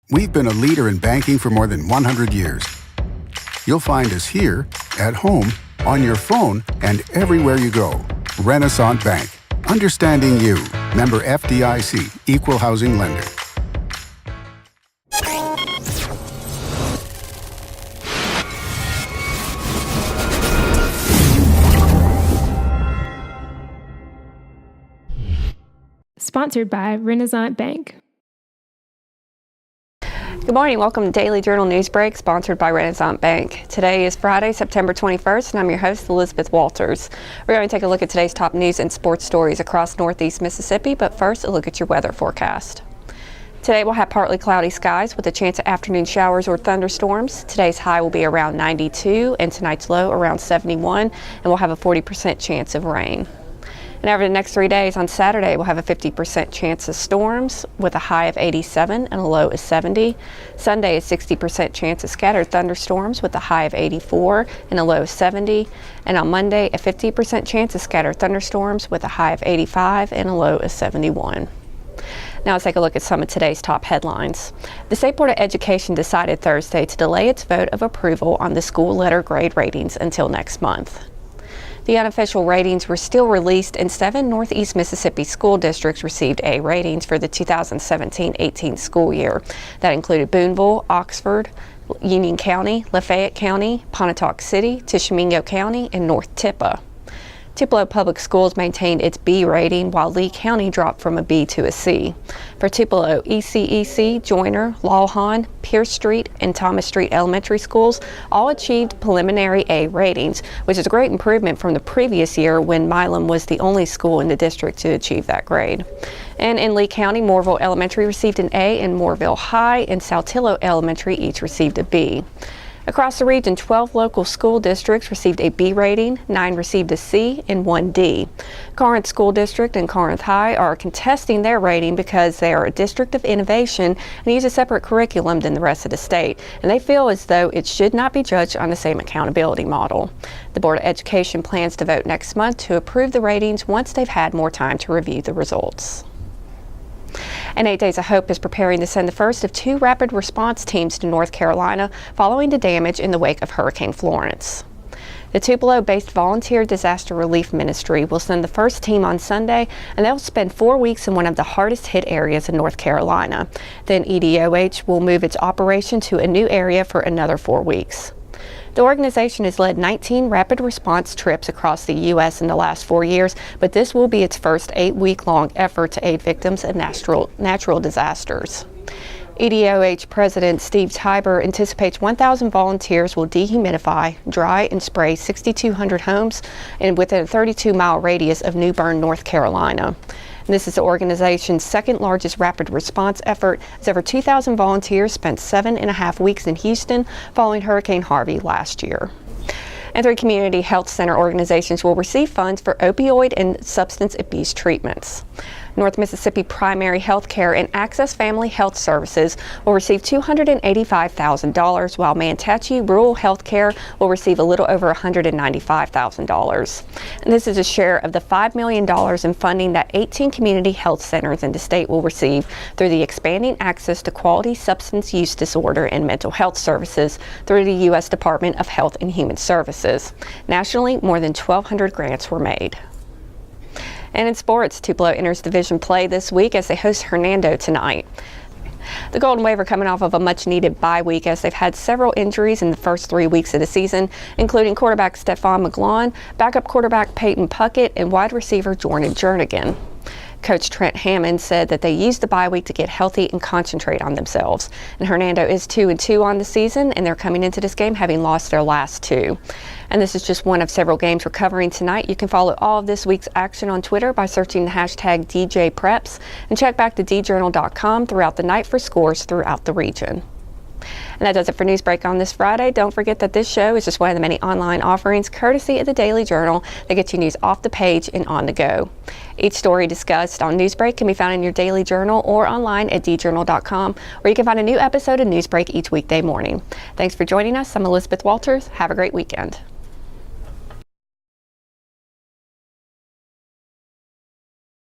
We've been a leader in banking for more than 100 years. You'll find us here, at home, on your phone, and everywhere you go. Renaissance Bank. Understanding you. Member FDIC. Equal housing lender. Sponsored by Renaissance Bank. Good morning. Welcome to Daily Journal Newsbreak, sponsored by Renaissance Bank. Today is Friday, September 21st, and I'm your host, Elizabeth Walters. We're going to take a look at today's top news and sports stories across Northeast Mississippi, but first, a look at your weather forecast. Today we'll have partly cloudy skies with a chance of afternoon showers or thunderstorms. Today's high will be around 92 and tonight's low around 71, and we'll have a 40% chance of rain. And over the next 3 days, on Saturday, we'll have a 50% chance of storms with a high of 87 and a low of 70. Sunday, a 60% chance of scattered thunderstorms with a high of 84 and a low of 70. And on Monday, a 50% chance of scattered thunderstorms with a high of 85 and a low of 71. Now let's take a look at some of today's top headlines. The State Board of Education decided Thursday to delay its vote of approval on the school letter grade ratings until next month. The unofficial ratings were still released, and 7 Northeast Mississippi school districts received A ratings for the 2017-18 school year. That included Boonville, Oxford, Union County, Lafayette County, Pontotoc City, Tishomingo County, and North Tupelo. Tupelo Public Schools maintained its B rating, while Lee County dropped from a B to a C. For Tupelo, ECEC, Joyner, Lawhon, Pierce Street, and Thomas Street Elementary Schools all achieved preliminary A ratings, which is a great improvement from the previous year when Milam was the only school in the district to achieve that grade. And in Lee County, Moorville Elementary received an A, and Moorville High and Saltillo Elementary each received a B. Across the region, 12 local school districts received a B rating, 9 received a C, and 1 D. Corinth School District and Corinth High are contesting their rating because they are a district of innovation and use a separate curriculum than the rest of the state, and they feel as though it should not be judged on the same accountability model. The Board of Education plans to vote next month to approve the ratings once they've had more time to review the results. And 8 Days of Hope is preparing to send the first of 2 rapid response teams to North Carolina following the damage in the wake of Hurricane Florence. The Tupelo-based Volunteer Disaster Relief Ministry will send the first team on Sunday, and they'll spend 4 weeks in one of the hardest hit areas in North Carolina. Then EDOH will move its operation to a new area for another 4 weeks. The organization has led 19 rapid response trips across the U.S. in the last 4 years, but this will be its first 8-week-long effort to aid victims of natural disasters. EDOH President Steve Tiber anticipates 1,000 volunteers will dehumidify, dry, and spray 6,200 homes and within a 32-mile radius of New Bern, North Carolina. This is the organization's second largest rapid response effort, as over 2,000 volunteers spent 7.5 weeks in Houston following Hurricane Harvey last year. And 3 community health center organizations will receive funds for opioid and substance abuse treatments. North Mississippi Primary Health Care and Access Family Health Services will receive $285,000, while Manatee Rural Health Care will receive a little over $195,000. And this is a share of the $5 million in funding that 18 community health centers in the state will receive through the Expanding Access to Quality Substance Use Disorder and Mental Health Services through the U.S. Department of Health and Human Services. Nationally, more than 1,200 grants were made. And in sports, Tupelo enters division play this week as they host Hernando tonight. The Golden Wave are coming off of a much-needed bye week as they've had several injuries in the first 3 weeks of the season, including quarterback Stephon McGlon, backup quarterback Peyton Puckett, and wide receiver Jordan Jernigan. Coach Trent Hammond said that they used the bye week to get healthy and concentrate on themselves. And Hernando is 2-2 on the season, and they're coming into this game having lost their last 2. And this is just one of several games we're covering tonight. You can follow all of this week's action on Twitter by searching the hashtag DJPreps, and check back to djournal.com throughout the night for scores throughout the region. And that does it for Newsbreak on this Friday. Don't forget that this show is just one of the many online offerings courtesy of the Daily Journal that gets you news off the page and on the go. Each story discussed on Newsbreak can be found in your Daily Journal or online at djournal.com, where you can find a new episode of Newsbreak each weekday morning. Thanks for joining us. I'm Elizabeth Walters. Have a great weekend.